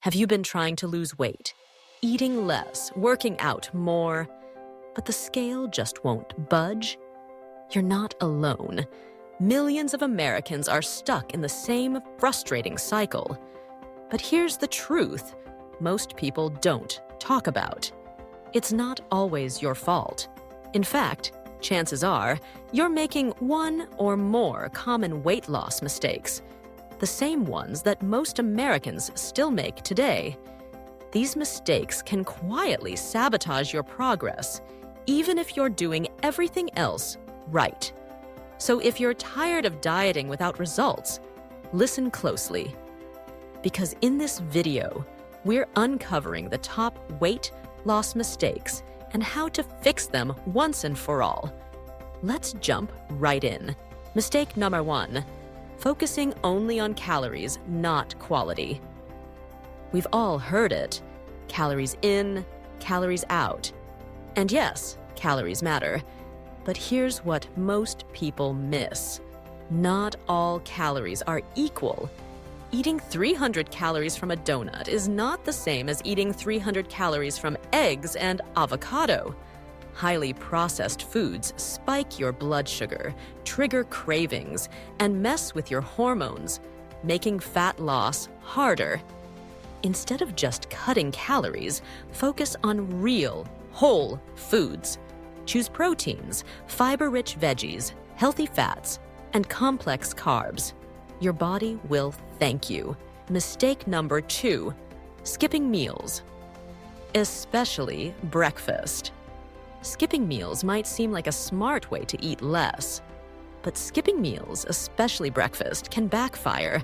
Have you been trying to lose weight, eating less, working out more, but the scale just won't budge? You're not alone. Millions of Americans are stuck in the same frustrating cycle. But here's the truth most people don't talk about. It's not always your fault. In fact, chances are you're making one or more common weight loss mistakes, the same ones that most Americans still make today. These mistakes can quietly sabotage your progress, even if you're doing everything else right. So if you're tired of dieting without results, listen closely. Because in this video, we're uncovering the top weight loss mistakes and how to fix them once and for all. Let's jump right in. Mistake number 1, focusing only on calories, not quality. We've all heard it. Calories in, calories out. And yes, calories matter. But here's what most people miss. Not all calories are equal. Eating 300 calories from a donut is not the same as eating 300 calories from eggs and avocado. Highly processed foods spike your blood sugar, trigger cravings, and mess with your hormones, making fat loss harder. Instead of just cutting calories, focus on real, whole foods. Choose proteins, fiber-rich veggies, healthy fats, and complex carbs. Your body will thank you. Mistake number 2, skipping meals, especially breakfast. Skipping meals might seem like a smart way to eat less, but skipping meals, especially breakfast, can backfire.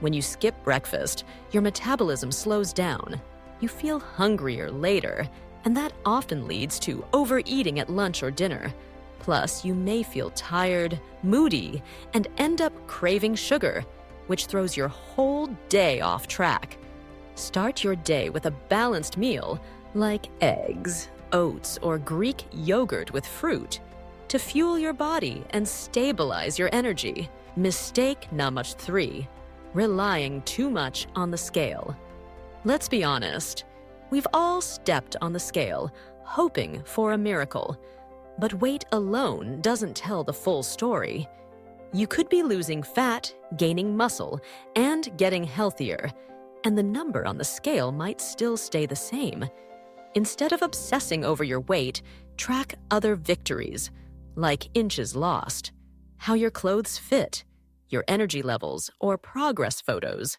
When you skip breakfast, your metabolism slows down. You feel hungrier later, and that often leads to overeating at lunch or dinner. Plus, you may feel tired, moody, and end up craving sugar, which throws your whole day off track. Start your day with a balanced meal like eggs, oats, or Greek yogurt with fruit to fuel your body and stabilize your energy. Mistake number 3, relying too much on the scale. Let's be honest, we've all stepped on the scale, hoping for a miracle. But weight alone doesn't tell the full story. You could be losing fat, gaining muscle, and getting healthier, and the number on the scale might still stay the same. Instead of obsessing over your weight, track other victories, like inches lost, how your clothes fit, your energy levels, or progress photos.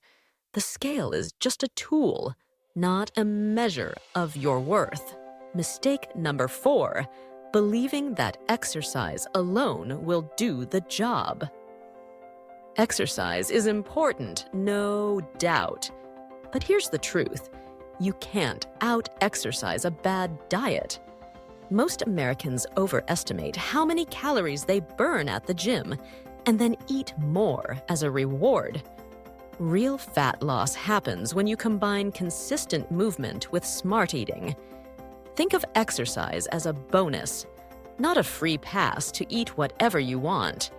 The scale is just a tool, not a measure of your worth. Mistake number 4, believing that exercise alone will do the job. Exercise is important, no doubt. But here's the truth. You can't out-exercise a bad diet. Most Americans overestimate how many calories they burn at the gym and then eat more as a reward. Real fat loss happens when you combine consistent movement with smart eating. Think of exercise as a bonus, not a free pass to eat whatever you want.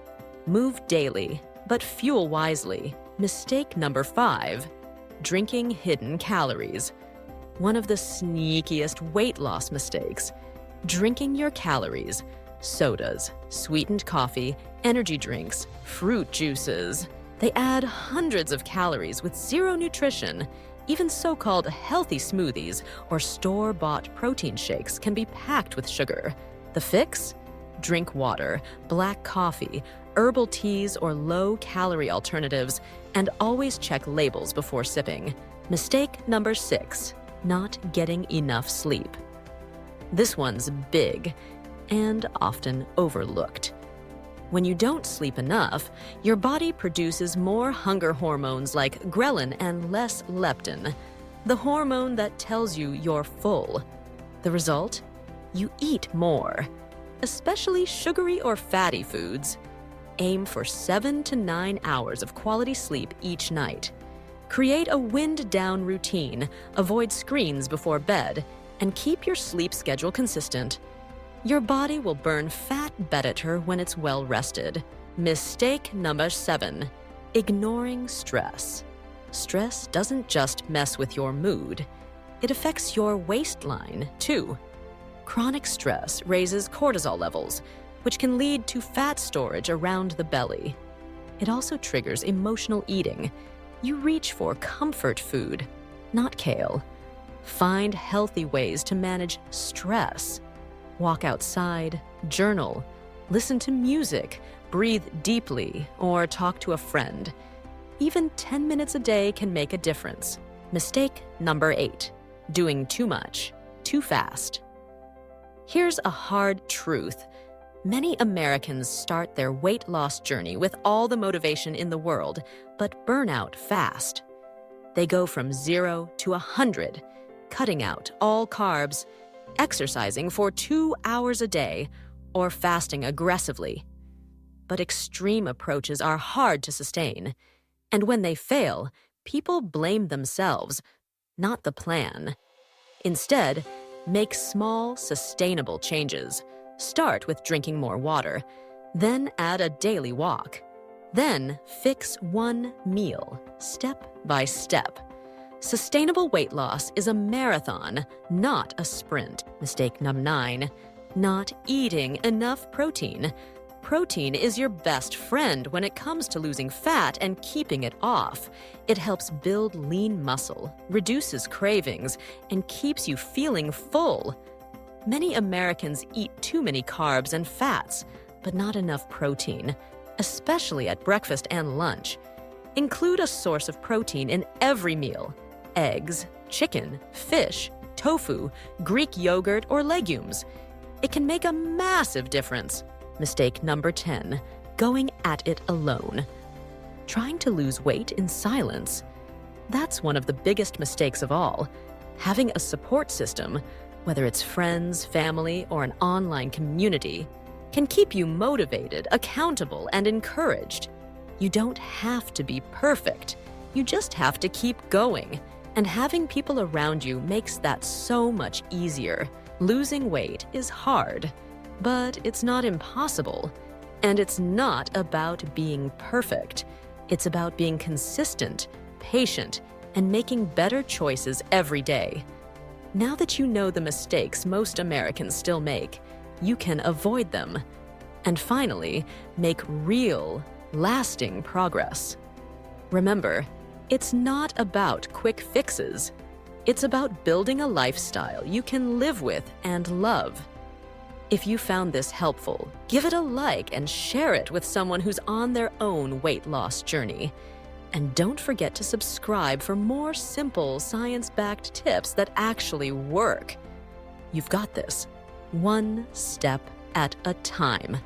Move daily, but fuel wisely. Mistake number 5, drinking hidden calories. One of the sneakiest weight loss mistakes. Drinking your calories. Sodas, sweetened coffee, energy drinks, fruit juices. They add hundreds of calories with zero nutrition. Even so-called healthy smoothies or store-bought protein shakes can be packed with sugar. The fix? Drink water, black coffee, herbal teas, or low-calorie alternatives, and always check labels before sipping. Mistake number 6, not getting enough sleep. This one's big and often overlooked. When you don't sleep enough, your body produces more hunger hormones like ghrelin and less leptin, the hormone that tells you you're full. The result? You eat more, especially sugary or fatty foods. Aim for 7 to 9 hours of quality sleep each night. Create a wind-down routine, avoid screens before bed, and keep your sleep schedule consistent. Your body will burn fat better when it's well rested. Mistake number 7, ignoring stress. Stress doesn't just mess with your mood, it affects your waistline, too. Chronic stress raises cortisol levels, which can lead to fat storage around the belly. It also triggers emotional eating. You reach for comfort food, not kale. Find healthy ways to manage stress. Walk outside, journal, listen to music, breathe deeply, or talk to a friend. Even 10 minutes a day can make a difference. Mistake number 8, doing too much, too fast. Here's a hard truth. Many Americans start their weight loss journey with all the motivation in the world, but burn out fast. They go from 0 to 100, cutting out all carbs, exercising for 2 hours a day, or fasting aggressively. But extreme approaches are hard to sustain. And when they fail, people blame themselves, not the plan. Instead, make small, sustainable changes. Start with drinking more water, then add a daily walk. Then fix one meal, step by step. Sustainable weight loss is a marathon, not a sprint. Mistake number 9, not eating enough protein. Protein is your best friend when it comes to losing fat and keeping it off. It helps build lean muscle, reduces cravings, and keeps you feeling full. Many Americans eat too many carbs and fats, but not enough protein, especially at breakfast and lunch. Include a source of protein in every meal: eggs, chicken, fish, tofu, Greek yogurt, or legumes. It can make a massive difference. Mistake number 10, going at it alone. Trying to lose weight in silence. That's one of the biggest mistakes of all. Having a support system, whether it's friends, family, or an online community, can keep you motivated, accountable, and encouraged. You don't have to be perfect. You just have to keep going. And having people around you makes that so much easier. Losing weight is hard, but it's not impossible. And it's not about being perfect. It's about being consistent, patient, and making better choices every day. Now that you know the mistakes most Americans still make, you can avoid them. And finally, make real, lasting progress. Remember, it's not about quick fixes. It's about building a lifestyle you can live with and love. If you found this helpful, give it a like and share it with someone who's on their own weight loss journey. And don't forget to subscribe for more simple, science-backed tips that actually work. You've got this, one step at a time.